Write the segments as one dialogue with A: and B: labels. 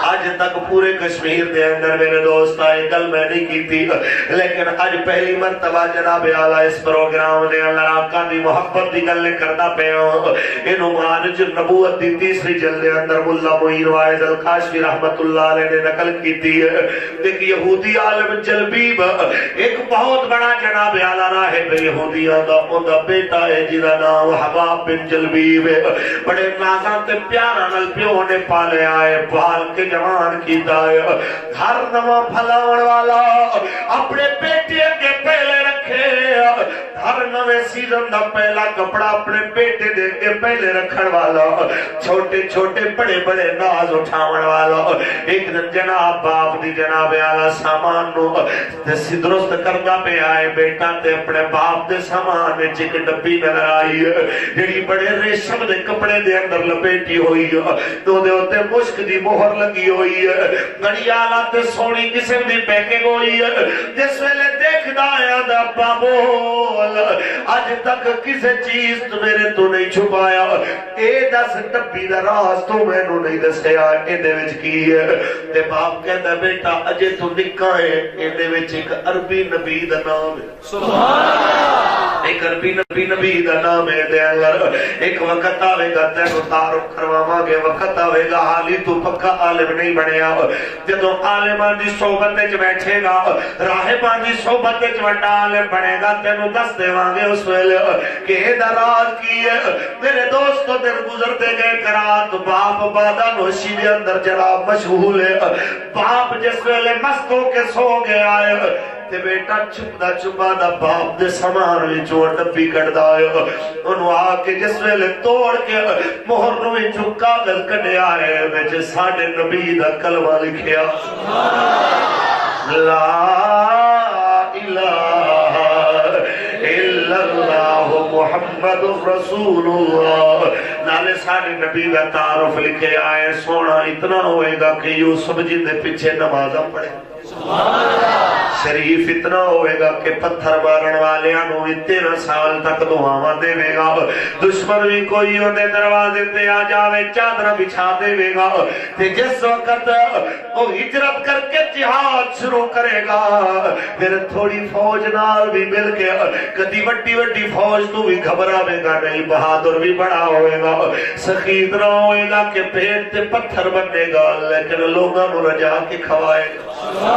A: آج تک پورے کشمیر دے اندر میرے دوست آئے گل میں نہیں کی تھی، لیکن آج پہلی مرتبہ جناب اعلیٰ اس پروگرام دے اندر آقا دی محبت دی گل کردا پیا ہوں۔ انہوں معارج نبوت دی تیسری جلد دے اندر ملا معین واعظ القاشفی رحمت اللہ علیہ نے نقل کی تھی۔ ایک یہودی عالم جلبیب ایک بہت بڑا جناب اعلیٰ راہب یہودیاں دا اوندا بیٹا ہے جنہاں نام حباب بن جلبیب ہے، بڑے نازاں تے پیاراں نال پیو نے پالے آئے، پال کے جوان کیتا ہے۔ ہر نواں پھلاون والا اپنے بیٹے کے پہلے رکھے، ہر نوے سیزن دا پہلا کپڑا اپنے بیٹے دے کے پہلے رکھن والا، چھوٹے چھوٹے بڑے بڑے ناز اٹھاون والا۔ ایک دن جناب باپ دی جناب اعلیٰ سامان نو درست کردا پہ آئے، بیٹا تے اپنے باپ دے سامان وچ ایک ڈبی نظر آئی جڑی بڑے ریشم دے کپڑے دے اندر لپیٹی ہوئی، تو دے اوتے مشک دی مہر لگی ہوئی ہے، بڑی اعلیٰ تے سونی قسم دی پیکنگ ہوئی ہے۔ جس ویلے دیکھدا ہے ابا بول اج تک کسے چیز تو میرے تو نہیں چھپایا، اے دس ڈبی دا راز تو مینوں نہیں دسیا، اے دے وچ کی ہے؟ تے باپ کہندا بیٹا اجے تو نکا ہے، اے دے وچ ایک عربی نبی دا نام ہے، سبحان اللہ، ایک عربی نبی دا نام ہے دے اندر۔ ایک وقت آوے گا تینوں تعارف کرواواں گے، وقت آوے گا حالی تو پکا عالم نہیں بنیا، جدوں عالمان دی صحبت وچ بیٹھے گا، راہبان دی صحبت وچ وڈا عالم بنے گا، تینوں دس دیواں گے اس ویلے کہ اے دا راز کی ہے۔ میرے دوستو دن گزرتے گئے کرات، باپ بادہ نوشی دے اندر جناب مشغول ہے، باپ جس ویلے مست ہو کے سو گیا ہے تے بیٹا چھپدا چھپا دا باپ دے سامان وچوں ڈبی کڈدا ہے، انہوں آ کے جس ویلے توڑ کے مہر نو وچوں کاغذ کڈیا ہے، وچ ساڈے نبی دا کلمہ لکھیا، لا الہ الا اللہ محمد رسول اللہ، نالے سارے نبی کا تعارف لکھے آئے۔ سونا اتنا ہوئے گا کہ یوسف جی دے پیچھے نمازاں پڑھے، شریف اتنا ہوئے گا کہ پتھر مارن والے انہوں 13 سال تک دعاواں دے گا، دشمن بھی کوئی ہونے دروازے تے آ جاوے چادر بچھا دے گا، تے جس وقت وہ ہجرت کر کے جہاد شروع کرے گا، پھر تھوڑی فوج نال بھی مل کے کدی وڈی وڈی فوج تو بھی گھبراوے گا نہیں، بہادر بھی بڑا ہوئے گا، سخیت نہ ہوئے گا کہ پیٹ تے پتھر بنے گا، لیکن لوگاں نو رجا کے کھوائے گا۔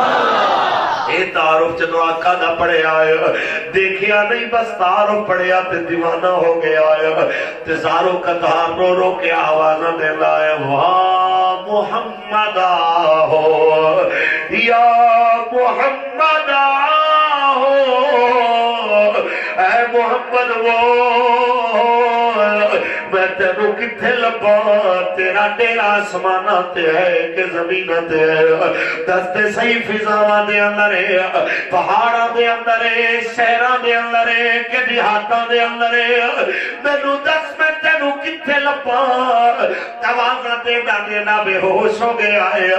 A: اے تعارف جدو آقا دا پڑے آئے، دیکھیا نہیں بس تعارف پڑے آتے دیوانہ ہو گیا آئے، تزاروں کا تہار رو رو کے آوازہ دے لائے، واہ محمد آہو یا محمد آہو، اے محمد وہ میں تینوں کتھے لبا، تیرا ڈیرا آسمانہ تے ہے کہ زمینہ تے ہے، دستے صحیح فضاواں دے اندر ہے، پہاڑاں دے اندر ہے، شہراں دے اندر ہے کہ دیہاتاں دے اندر ہے، مینوں دس میں تینوں کتھے لبا، توازہ دے دینا بے ہوش ہو گیا ہے،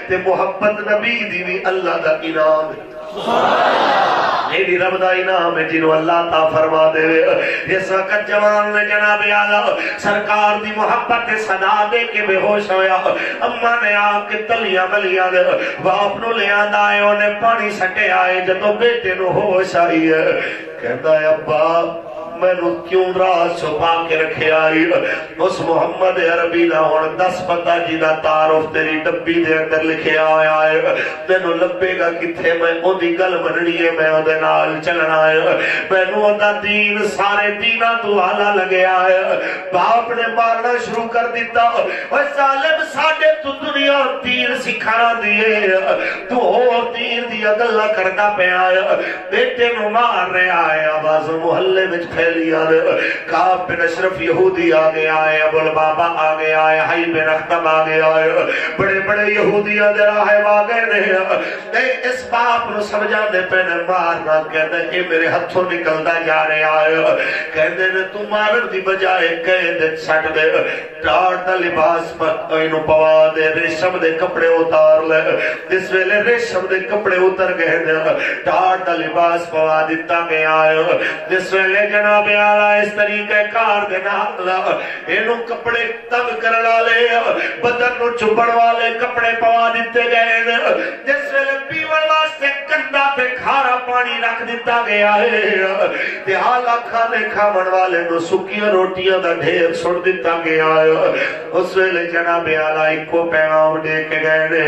A: تے محبت نبی دی بھی اللہ دا انعام ہے، میری رب دا انعام ہے جنہوں اللہ تا فرما دے۔ اس وقت جوان نے جناب اعلیٰ سرکار دی محبت صدا دے کے بے ہوش ہویا، اماں نے آپ کے تلیاں ملیاں دے باپ نو لے آندا ہے، انہیں پانی سٹے آئے، جدو بیٹے نو ہوش آئی ہے، کہتا ہے ابا میں نو کیوں راز چھپا کے رکھے آئی، اس محمد عربی دا ہون 10 پتہ جیدہ تعارف تیری ڈبی دے اندر لکھے آیا ہے، میں نو لبے گا کتھے میں او دی گل مننی ہے، میں او دے نال چلنا ہے، میں نو او دا دین سارے دینہ تو آلہ لگے آئے، باپ نے مارنا شروع کر دیتا، وہ ظالم ساڑھے تو دنیا دین سکھانا دیئے، تو ہو دین دیا گلہ کرنا پہ آئے، بیٹے نو مار رہے آئے، آواز محلے میں پھیل لیا، کعب بن اشرف یہودی آگے آئے، ابو البابا آگے آئے، حی بن اختم آگے آئے، بڑے بڑے یہودی راہب آگے نہیں، اس باپ نو سمجھا دے پہنے مارنا، کہتے ہیں میرے ہتھوں نکلتا جا رہے آئے، کہتے ہیں تو مارن دی بجائے کہہ دے چھٹ دے، ٹار دا لباس پر انہوں پوا دے، ریشم دے دے کپڑے اتار لے جس ویلے ریشم دے کپڑے اتر گئے ٹاٹ دا لباس پوا دیتا گیا جس ویلے جناب اعلی اس طریقے کار دے نال اینو کپڑے تنگ کرنا لے بدن نو چبڑ والے کپڑے پوا دیتے گئے جس ویلے پیون واسطے کنڈا پہ کھارا پانی رکھ دیتا گیا ہے تے حالا کھانے کھاون والے نو سکیاں روٹیاں دا ڈھیر سٹ دیتا گیا ہے اس ویلے جناب اعلی کو پیغام دے کے گئے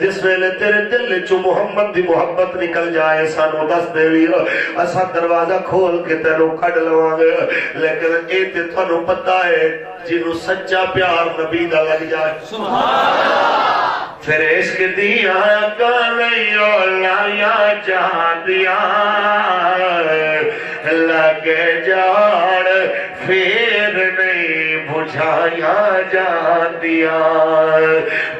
A: جس ویلے تیرے دل چو محمد دی محبت نکل جائے سانو دس دے وی اسا دروازہ کھول کے تینو کڈ لواں گے لیکن اے تے تھانو پتہ ہے جنوں سچا پیار نبی دا لگ جائے سبحان اللہ پھر عشق دیا کلیو لایا جہاں دیا لگ جاڑ پھر نہیں بجھایا جہاں دیا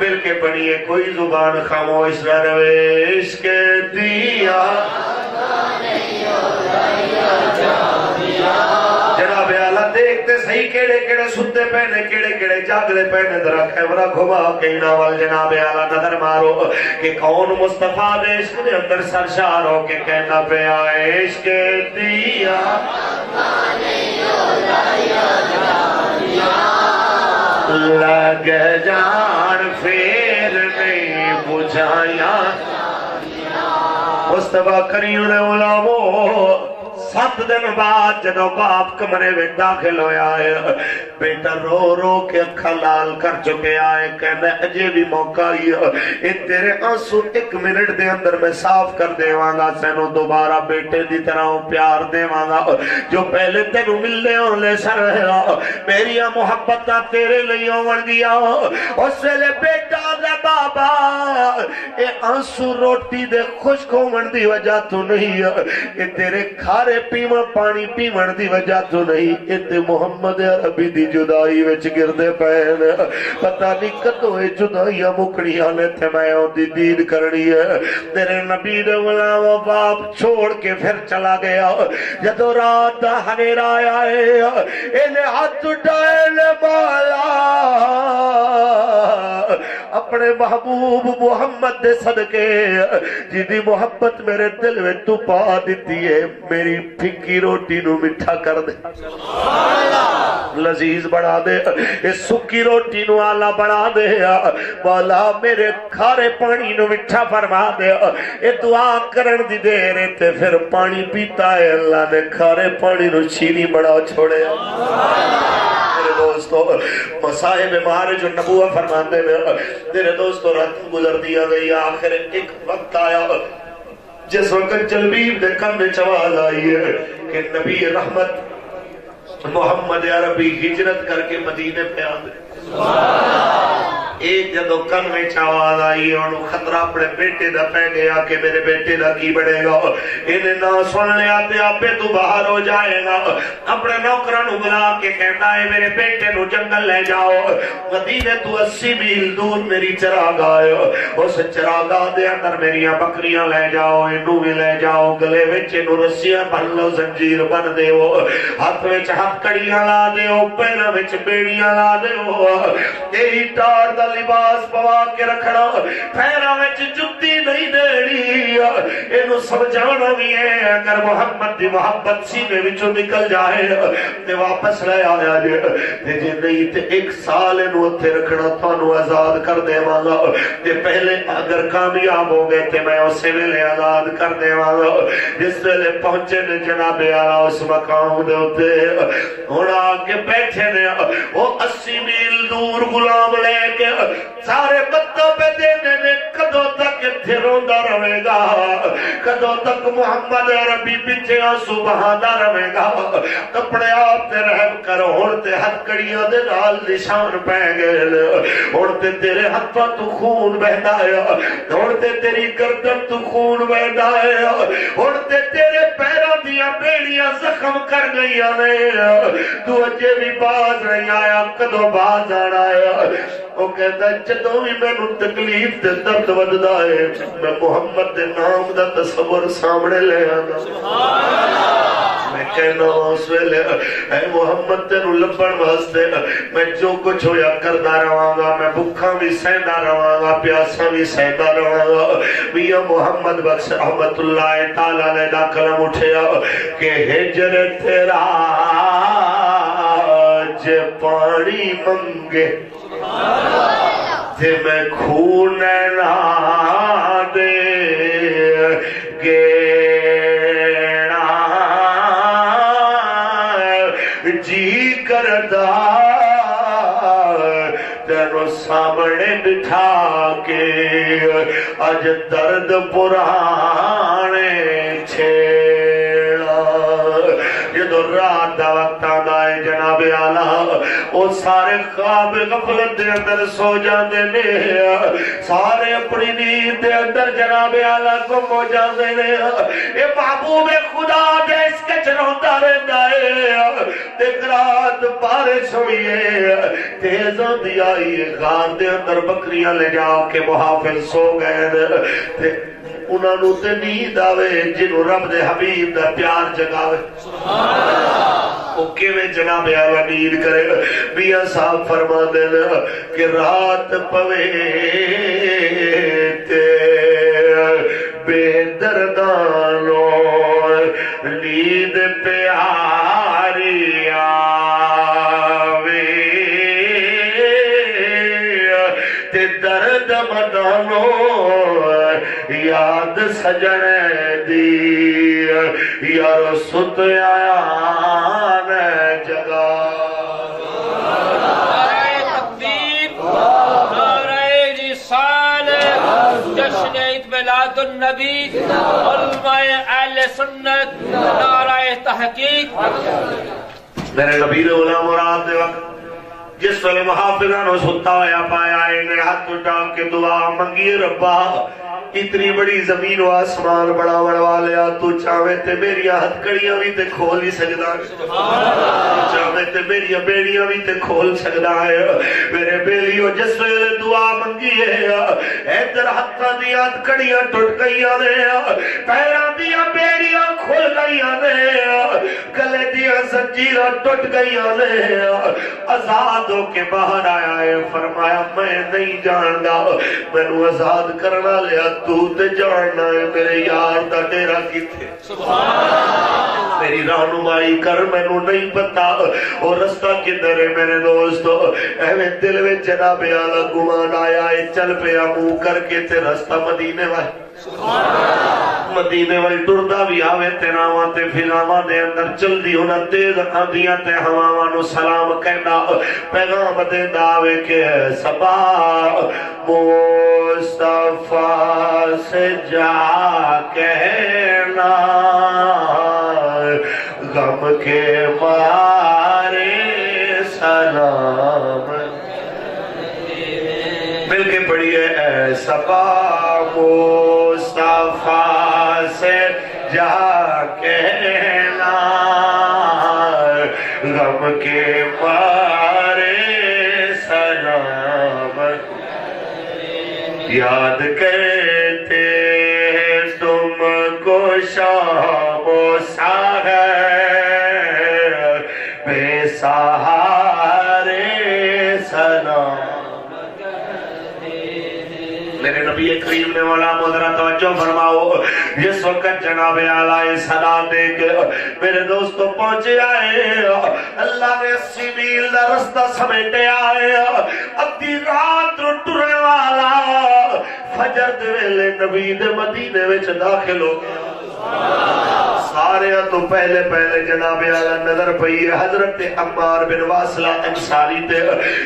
A: بلکہ بنیے کوئی زبان خاموش نہ روے عشق دیا کلیو لایا جہاں دیا جناب اعلیٰ دیکھتے صحیح کیڑے کیڑے ستے پہنے کیڑے کیڑے جاگلے پہنے ذرا کیمرہ گھما کے ناول جناب اعلیٰ نظر مارو کہ کون مصطفیٰ دے عشق دے اندر سرشار ہو کے کہنا پہ آئے عشق دیا لگ جان پھر نہیں بجھایا مصطفیٰ کریم نے علماء 7 دن بعد جدو باپ کمرے میں داخل ہویا ہے بیٹا رو رو کے اکھا لال کر چکے آئے کہنا اجے بھی موقع ہی ہے تیرے آنسو 1 منٹ دے اندر میں صاف کر دے وانگا سینو دوبارہ بیٹے دی طرح پیار دے وانگا جو پہلے تینو ملنے ہوں لے سر ہے میری محبتہ تیرے لئیوں ون گیا اس ویلے بیٹا دے بابا اے آنسو روٹی دے خشک ہون دی وجہ تو نہیں ہے تیرے کھارے پیمہ پانی پیمن دی وجہ تو نہیں ات محمد عربی دی جدائی وچ گردے پہن پتہ نہیں کتوئے جدائیاں مکڑی آنے تھے میں دی دید کرنی ہے تیرے نبی دے غلام و باپ چھوڑ کے پھر چلا گیا جدو رات دا ہنیر آیا ہے انہیں ہاتھ اٹھائے لے بالا اپنے محبوب محمد دے صدقے جدی محبت میرے دل میں تو پا دیتی ہے میری پھکی روٹی نو مٹھا کر دے لذیذ بڑھا دے اس سکی روٹی نو آلہ بڑھا دے مولا میرے کھارے پانی نو مٹھا فرما دے اے دعا کرن دی دے رہے تے پھر پانی پیتا ہے اللہ نے کھارے پانی نو چینی بڑھا چھوڑے میرے دوستو مصاحب معارج النبوہ فرماندے میں میرے دوستو رات گزر دیا گئی آخر ایک وقت آیا جس وقت جلبیب دے کم میں چواز آئی ہے کہ نبی رحمت محمد عربی ہجرت کر کے مدینے پہ آدھے ایک جدو کن میں چاواز آئی انہوں خطرہ اپنے بیٹے دا پہ گیا کہ میرے بیٹے دا کی بڑھے گا انہیں نہ سن لیا تے آپ تو باہر ہو جائے گا اپنے نوکران بلا کے کہتا ہے میرے بیٹے نو جنگل لے جاؤ مدینے تو 80 میل دور میری چراغ آئے اس چراغ دے اندر میریاں بکریاں لے جاؤ انہوں بھی لے جاؤ گلے وچ انہوں رسیاں بن لو زنجیر بن دے ہو ہاتھ وچ ہاتھ کڑیاں لا دے ہو پیرہ وچ بیڑیاں لا دے ہو تیری ٹار دا لباس پوا کے رکھنا پیرا وچ جُتی نہیں دیڑی اینو سمجھانا بھی ہے اگر محمد دی محبت سینے وچوں نکل جائے تے واپس لے آیا جے جے نہیں تے 1 سال اینو اتھے رکھنا تانوں آزاد کر دیواں گا تے پہلے اگر کامیاب ہو گئے تے میں اسے ویلے آزاد کر دیواں گا جس ویلے پہنچے نے جناب اعلیٰ اس مقام دے ہوتے ہن آ کے بیٹھے نے وہ 80 میل دور غلام لے کے سارے بتوں پہ دینے میں کدوں تک اتھے روندہ رہے گا کدوں تک محمد عربی پیچھے آنسو بہادا رہے گا کپڑے آپ تے رحم کر ہوڑتے ہتھ کڑیاں دے نال نشان پہ گئے ہوڑتے تیرے ہتھ پا تو خون بہتا ہے ہوڑتے تیری گردن تو خون بہتا ہے ہوڑتے تیرے پیروں دیا بیڑیاں زخم کر گئی تو اجے بھی باز نہیں آیا کدوں باز آنا ہے وہ کہتا ہے جدوں بھی میں نو تکلیف دے درد وددا ہے میں محمد دے نام دا تصور سامنے لے آنا میں کہنا اس ویلے اے محمد تینوں لبن واسطے میں جو کچھ ہویا کردا رہاں گا، میں بھکھا بھی سہندا رہاں گا، پیاسا بھی سہندا رہاں گا۔ میاں محمد بخش رحمت اللہ تعالی علیہ دا کلم اٹھیا کہ ہجر تیرا جے پانی منگے تے میں خون نہ دے گیڑا جی کردہ تینو سامنے بٹھا کے اج درد پرانے چھیڑا۔ جدو رات دا وقت آندا ہے جناب اعلیٰ وہ سارے خواب غفلت دے اندر سو جاندے نے، سارے اپنی نیند دے اندر جناب اعلیٰ گم ہو جاندے نے۔ اے محبوب خدا دے اس کے چروندہ رہندا ہے۔ ایک رات بارش ہوئی ہے، تیز آندھی آئی ہے، غار دے اندر بکریاں لے جا کے محافظ سو گئے، انہاں نوں تے نیند آوے جنوں رب دے حبیب دا پیار جگاوے۔ او کیویں جناب اعلیٰ نیند کرے؟ میاں صاحب فرما دین کہ رات پوے تے بے دردانوں نیند پیاری آوے تے درد مدانوں یاد سجن دی یار ست آیا نے جگہ۔
B: نعرہ تکبیر، نعرہ رسالت، جشن عید میلاد النبی، علماء اہل سنت، نعرہ تحقیق۔
A: میرے نبی نے غلام مراد دے وقت جس ویلے محافظاں نو ستا ہویا پایا انہیں ہاتھ اٹھا کے دعا منگی، ربا اتنی بڑی زمین و آسمان بڑا بڑوا لیا، تو چاہویں تے میری ہتھ کڑیاں بھی تے کھول ہی سکدا ہے، تو چاہویں تے میری بیڑیاں بھی تے کھول سکدا ہے۔ میرے بیلیو جس ویلے دعا منگی ہے ادھر ہتھاں دی ہتھ کڑیاں ٹوٹ گئیاں نے، پیراں دیاں بیڑیاں کھل گئیاں نے، گلے دیاں زنجیراں ٹوٹ گئیاں نے، آزاد ہو کے باہر آیا ہے۔ فرمایا میں نہیں جاندا مینوں آزاد کرنا لیا، تو تے جاننا ہے میرے یار دا ڈیرا کیتے، میری رہنمائی کر، مینوں نہیں پتا اور رستہ کدھر ہے میرے دوستو۔ ایویں دل وچ جناب اعلیٰ گمان آیا ہے، چل پیا منہ کر کے تے رستہ مدینے والے مدینے والی ٹردا بھی آوے تے راواں تے فضاواں دے اندر چلدی ہونا تیز آندیاں تے ہواواں نو سلام کہنا، پیغام دیندا آوے کہ صبا مصطفیٰ سے جا کہنا غم کے مارے سلام مل کے پڑھیے، اے صبا مصطفیٰ سے جا کہنا غم کے مارے سلام یاد کرتے تم کو شام و سحر بے سہارے سلام۔ میرے نبی کریم نے مولا مدرہ توجہ فرماؤ، جس وقت جناب اعلیٰ صدا دے کے میرے دوستو پہنچے آئے، اللہ نے 80 میل دا رستہ سمیٹے آئے، ادھی رات رو ٹرے والا فجر دے ویلے نبی دے مدینے وچ داخل ہو گیا۔ سارے تو پہلے جناب اعلیٰ نظر پئی ہے حضرت عمار بن واصلہ انصاری تے،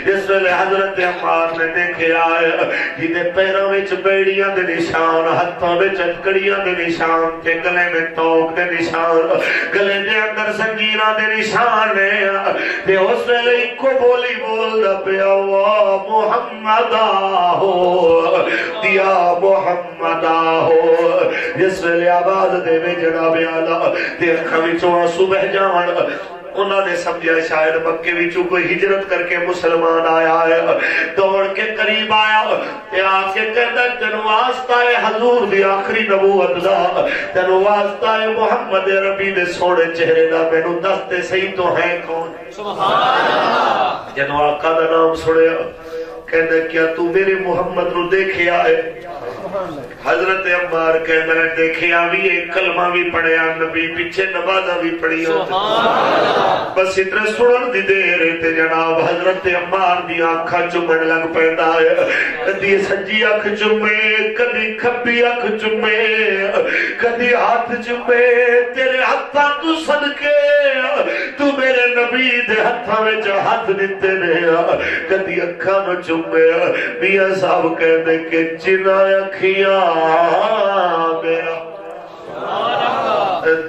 A: جس ویلے حضرت عمار نے دیکھے آئے جنہیں پیروں وچ بیڑیاں دے نشان، ہتھوں وچ ہتکڑیاں دے نشان تے گلے میں توک دے نشان، گلے دے اندر زنجیراں دے نشان نے، تے اس ویلے کو بولی بولدا پیا، وا محمد ہو دیا محمد ہو۔ جس ویلے آواز دے میں جناب اعلیٰ تے اکھاں وچوں آنسو بہ جاون، انہوں نے سمجھا شاید مکے وچوں کوئی ہجرت کر کے مسلمان آیا ہے، دوڑ کے قریب آیا تے آ کے کہتا تینوں واسطہ ہے حضور دی آخری نبوت دا، تینوں واسطہ ہے محمد عربی دے سونے چہرے دا، مینوں دس تے صحیح تو ہے کون؟
B: سبحان اللہ۔
A: جنوں آقا دا نام سنیا کہتا کیا تو میرے محمد نو دیکھیا ہے؟ حضرت عمار کہہ میں نے دیکھیا بھی ایک کلمہ بھی پڑھیا نبی پیچھے نمازہ بھی پڑھی بس اتنے سنن دی دیر تے جناب حضرت عمار دی آنکھا چمن لگ پیدا ہے، کدی سجی آنکھ چمے کدی کھبی آنکھ چمے کدی ہاتھ چمے، تیرے ہاتھاں تو صدقے تو میرے نبی دے ہاتھاں وچ ہاتھ دتے نے، کدی اکھاں نو چمے۔ میاں صاحب کہندے کہ جنہ اکھیاں میرا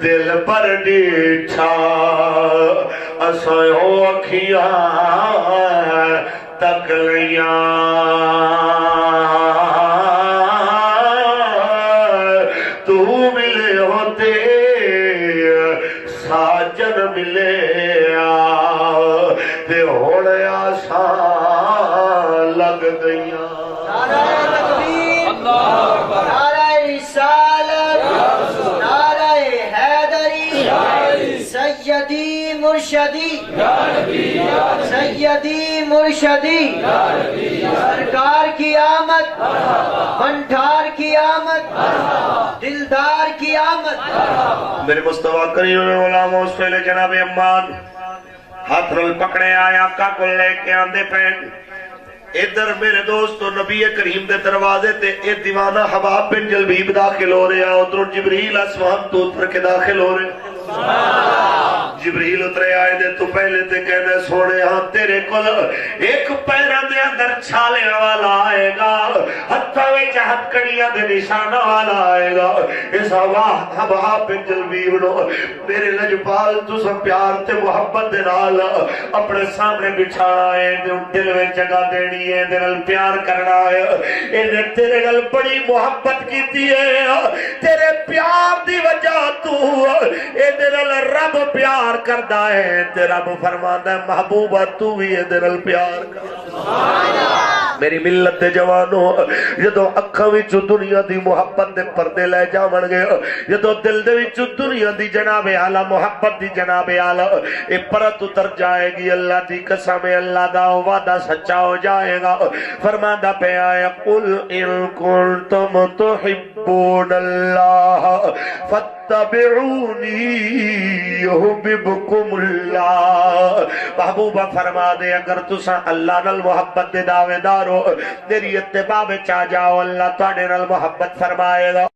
A: دل پر ڈیٹھا اساں او اکھیاں تک لیاں، تو ملے ہوتے ساجن ملے تے ہوڑے آسان لگ گئیاں۔
C: نعرہ رسالت، نعرہ حیدری، سیدی مرشدی، سیدی مرشدی، سرکار کی آمد، منٹھار کی آمد، دلدار کی آمد۔
A: میرے مصطفیٰ کریم علامہ اس پہلے جناب امان ہاتھ رل پکڑے آیا آقا کو لے کے آندے پین، ادھر میرے دوستو نبی کریم دے دروازے تے اے دیوانہ حباب بن جلبیب داخل ہو رہے ہیں، ادھر جبریل اسمان تو اتر کے داخل ہو رہے ہیں۔ جبریل اترے آئے دے تو پہلے تے کہنے سوڑے ہاں تیرے کل ایک پیرہ دے اندر چھالے والا آئے گا، ہتھاوے چاہت کڑیاں دے نشانہ والا آئے گا، اس حباب بن جلبیب نو میرے لجپال تو سب پیار تے محبت دے نال اپنے سامنے بچھانا ہے، دل میں جگہ دینی ہے، دل پیار کرنا ہے، انہیں تیرے گل بڑی محبت کی ہے، تیرے پیار دی وجہ تو دل رب پیار کردہ ہے، تے رب فرماتا ہے محبوبہ تو بھی دل پیار کردہ۔ میری ملت دے جوانو جدو اکھاں وچوں دنیا دی محبت دے پردے لے جاون گے، جدو دل دے وچوں دنیا دی جناب اعلی محبت دی جناب اعلی اے پرت اتر جائے گی، اللہ دی قسم اللہ دا وعدہ سچا ہو جائے گا۔ فرماتا پیا ہے قل ان کنتم تحبون اللہ فاتبعونی یحببکم اللہ۔ محبوبہ فرما دے اگر تساں اللہ نال محبت دے دعوے دارو میری اتباع وچ آ جاؤ، اللہ تواڈے نال محبت فرمائے گا۔